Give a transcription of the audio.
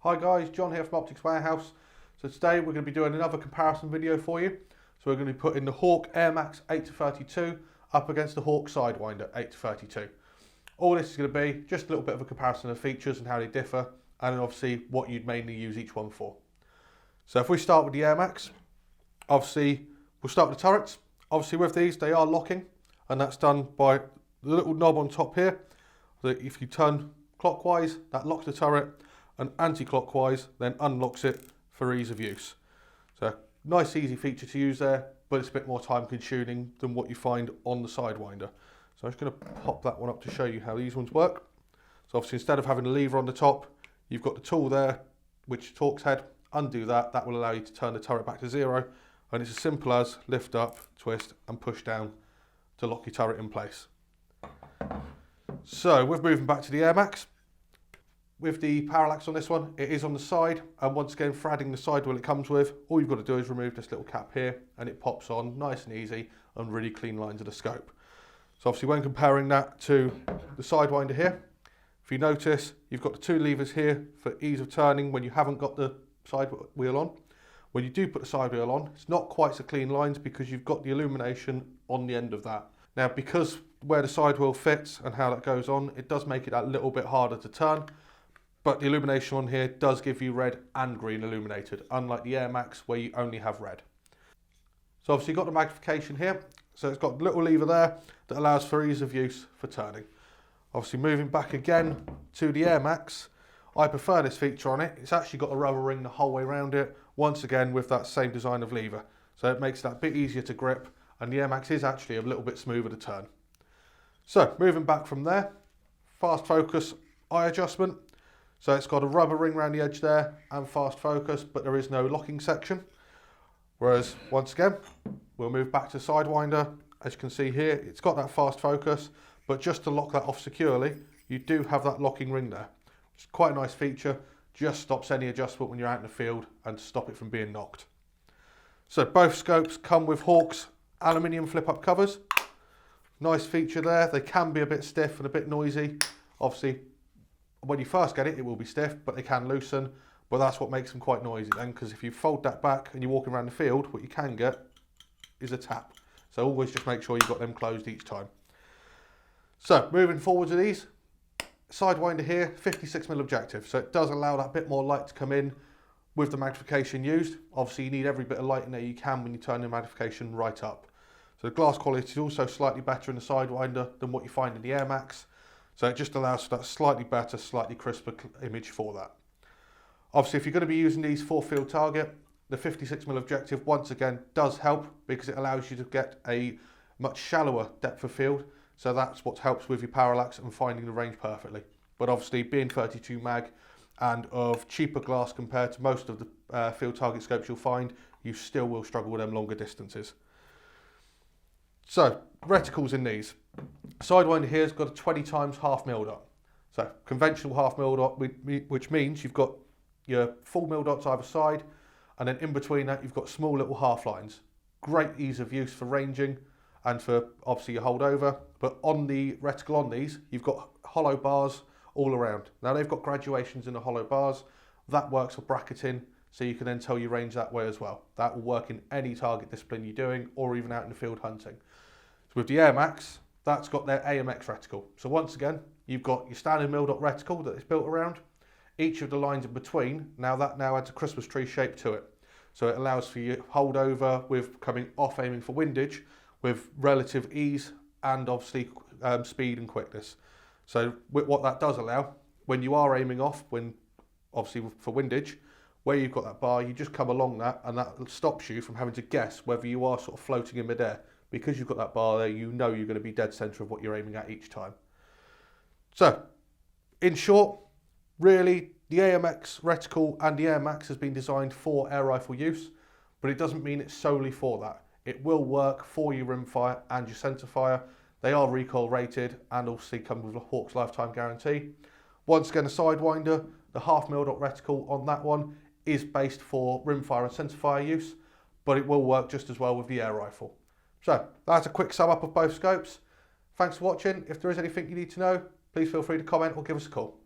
Hi guys, John here from Optics Warehouse. So today we're going to be doing another comparison video for you. So we're going to be putting the Hawke Airmax 8-32 up against the Hawke Sidewinder 8-32. All this is going to be just a little bit of a comparison of features and how they differ, and obviously what you'd mainly use each one for. So if we start with the Airmax, obviously we'll start with the turrets. Obviously with these they are locking, and that's done by the little knob on top here. So if you turn clockwise, that locks the turret, and anti-clockwise then unlocks it for ease of use. So nice easy feature to use there, but it's a bit more time consuming than what you find on the Sidewinder. So I'm just going to pop that one up to show you how these ones work. So obviously instead of having a lever on the top, you've got the tool there which Torx head. Undo that, that will allow you to turn the turret back to 0, and it's as simple as lift up, twist and push down to lock your turret in place. So we're moving back to the Airmax. With the Parallax on this one, it is on the side, and once again for adding the side wheel it comes with, all you've got to do is remove this little cap here and it pops on nice and easy and really clean lines of the scope. So obviously when comparing that to the Sidewinder here, if you notice you've got the two levers here for ease of turning when you haven't got the side wheel on. When you do put the side wheel on, it's not quite so clean lines because you've got the illumination on the end of that. Now because where the side wheel fits and how that goes on, it does make it a little bit harder to turn. But the illumination on here does give you red and green illuminated, unlike the Airmax where you only have red. So obviously you've got the magnification here, so it's got a little lever there that allows for ease of use for turning. Obviously moving back again to the Airmax, I prefer this feature on it. It's actually got a rubber ring the whole way around it, once again with that same design of lever. So it makes that a bit easier to grip, and the Airmax is actually a little bit smoother to turn. So moving back from there, fast focus eye adjustment. So it's got a rubber ring around the edge there and fast focus, but there is no locking section. Whereas once again, we'll move back to Sidewinder. As you can see here, it's got that fast focus, but just to lock that off securely, you do have that locking ring there. It's quite a nice feature, just stops any adjustment when you're out in the field and to stop it from being knocked. So both scopes come with Hawke's aluminium flip-up covers. Nice feature there. They can be a bit stiff and a bit noisy. Obviously, when you first get it, it will be stiff, but they can loosen. But that's what makes them quite noisy then, because if you fold that back and you're walking around the field, what you can get is a tap. So always just make sure you've got them closed each time. So moving forward to these, Sidewinder here, 56mm objective. So it does allow that bit more light to come in with the magnification used. Obviously you need every bit of light in there you can when you turn the magnification right up. So the glass quality is also slightly better in the Sidewinder than what you find in the Airmax. So it just allows for that slightly better, slightly crisper image for that. Obviously, if you're going to be using these for field target, the 56mm objective once again does help because it allows you to get a much shallower depth of field. So that's what helps with your parallax and finding the range perfectly. But obviously, being 32 mag and of cheaper glass compared to most of the field target scopes you'll find, you still will struggle with them longer distances. So reticles in these. Sidewinder here has got a 20 times half mil dot. So conventional half mil dot, which means you've got your full mil dots either side, and then in between that you've got small little half lines. Great ease of use for ranging and for obviously your holdover. But on the reticle on these, you've got hollow bars all around. Now they've got graduations in the hollow bars. That works for bracketing, so you can then tell your range that way as well. That will work in any target discipline you're doing, or even out in the field hunting. So with the Airmax, that's got their AMX reticle. So once again, you've got your standard mil dot reticle that it's built around. Each of the lines in between, now adds a Christmas tree shape to it. So it allows for you holdover with coming off aiming for windage with relative ease and obviously speed and quickness. So what that does allow, when you are aiming off, when obviously for windage, where you've got that bar, you just come along that and that stops you from having to guess whether you are sort of floating in midair. Because you've got that bar there, you know you're going to be dead centre of what you're aiming at each time. So, in short, really, the AMX reticle and the Airmax has been designed for air rifle use, but it doesn't mean it's solely for that. It will work for your rimfire and your centrefire. They are recoil rated and obviously come with a Hawke's lifetime guarantee. Once again, a Sidewinder, the half mil dot reticle on that one is based for rimfire and centrefire use, but it will work just as well with the air rifle. So that's a quick sum up of both scopes. Thanks for watching. If there is anything you need to know, please feel free to comment or give us a call.